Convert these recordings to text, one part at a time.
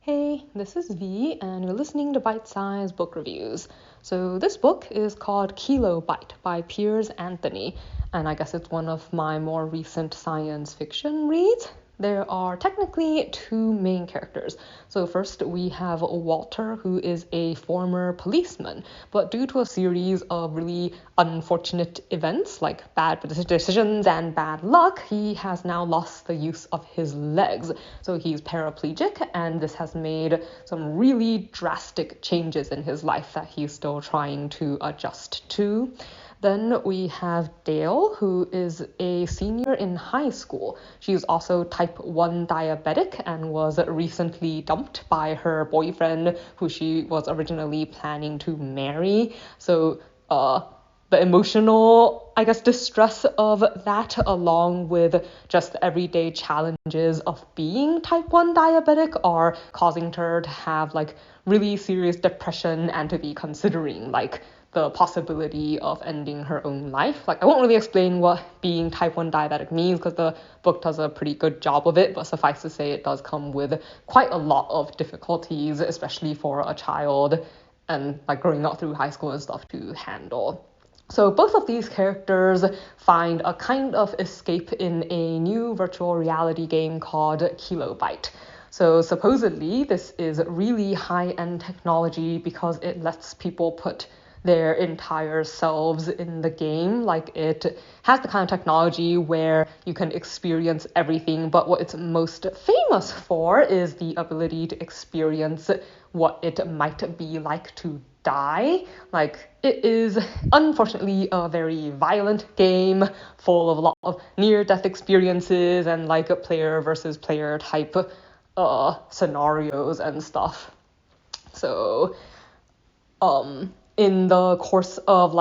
Hey, this is V, and you're listening to Bite Size Book Reviews. So, this book is called Killobyte by Piers Anthony, and I guess it's one of my more recent science fiction reads. There are technically two main characters. So, first we have Walter, who is a former policeman, but due to a series of really unfortunate events like bad decisions and bad luck, he has now lost the use of his legs. So, he's paraplegic, and this has made some really drastic changes in his life that he's still trying to adjust to. Then we have Dale, who is a senior in high school. She's also type 1 diabetic and was recently dumped by her boyfriend, who she was originally planning to marry. So, the emotional, distress of that, along with just everyday challenges of being type 1 diabetic, are causing her to have really serious depression and to be considering the possibility of ending her own life. I won't really explain what being type 1 diabetic means because the book does a pretty good job of it, but suffice to say it does come with quite a lot of difficulties, especially for a child and growing up through high school and stuff to handle. So both of these characters find a kind of escape in a new virtual reality game called Killobyte. So supposedly this is really high-end technology because it lets people put their entire selves in the game. It has the kind of technology where you can experience everything, but what it's most famous for is the ability to experience what it might be like to die. It is unfortunately a very violent game full of a lot of near-death experiences and player versus player type scenarios and stuff. So in the course of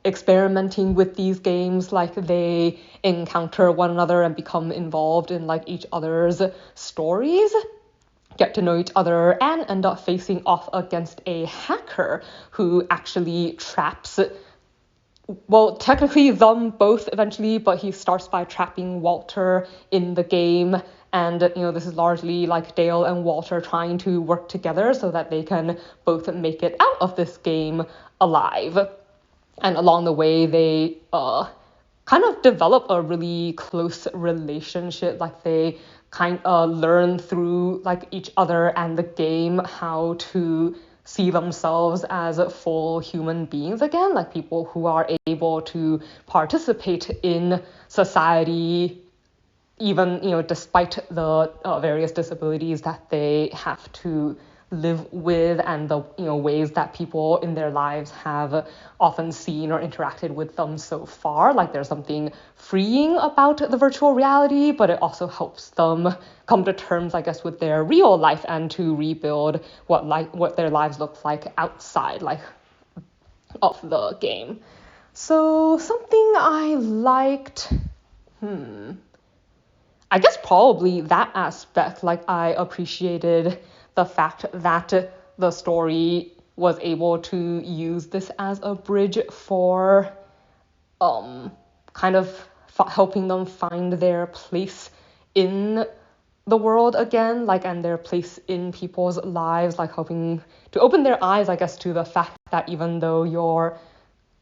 experimenting with these games, they encounter one another and become involved in each other's stories, get to know each other, and end up facing off against a hacker who actually traps, well, technically them both eventually, but he starts by trapping Walter in the game. And, this is largely Dale and Walter trying to work together so that they can both make it out of this game alive. And along the way, they kind of develop a really close relationship. They kind of learn through each other and the game how to see themselves as full human beings again, people who are able to participate in society, even despite the various disabilities that they have to live with, and the ways that people in their lives have often seen or interacted with them so far. There's something freeing about the virtual reality, but it also helps them come to terms, with their real life and to rebuild what their lives look like outside of the game. So something I liked, I guess probably that aspect. I appreciated the fact that the story was able to use this as a bridge for kind of helping them find their place in the world again, and their place in people's lives, helping to open their eyes, to the fact that even though you're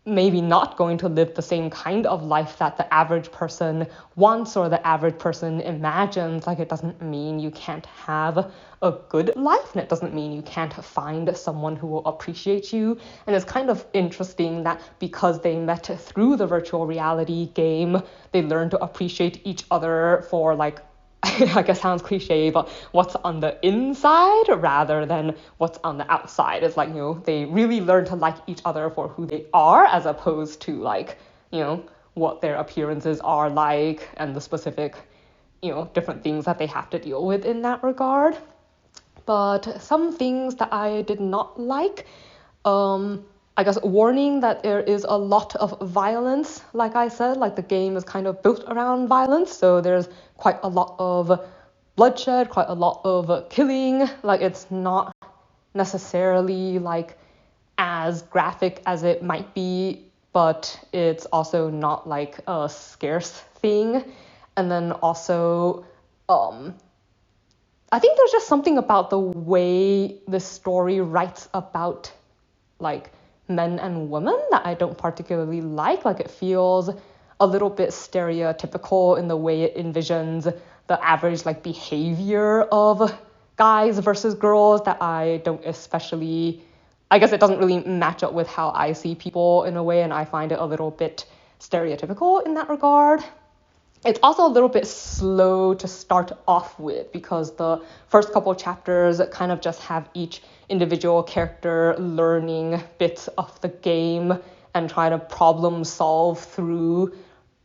maybe not going to live the same kind of life that the average person wants or the average person imagines, it doesn't mean you can't have a good life, and it doesn't mean you can't find someone who will appreciate you. And it's kind of interesting that because they met through the virtual reality game, they learn to appreciate each other for I guess sounds cliche, but what's on the inside rather than what's on the outside. It's they really learn to like each other for who they are, as opposed to what their appearances are and the specific, different things that they have to deal with in that regard. But some things that I did not like, I guess warning that there is a lot of violence. Like I said, the game is kind of built around violence, so there's quite a lot of bloodshed, quite a lot of killing. It's not necessarily as graphic as it might be, but it's also not a scarce thing. And then also I think there's just something about the way the story writes about like men and women that I don't particularly like. Like it feels a little bit stereotypical in the way it envisions the average like behavior of guys versus girls that I don't especially, I guess it doesn't really match up with how I see people in a way, and I find it a little bit stereotypical in that regard. It's also a little bit slow to start off with because the first couple chapters kind of just have each individual character learning bits of the game and trying to problem solve through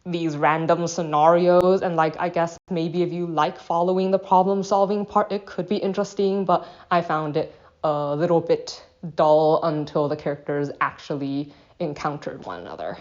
these random scenarios. And like, I guess maybe if you like following the problem solving part, it could be interesting, but I found it a little bit dull until the characters actually encountered one another.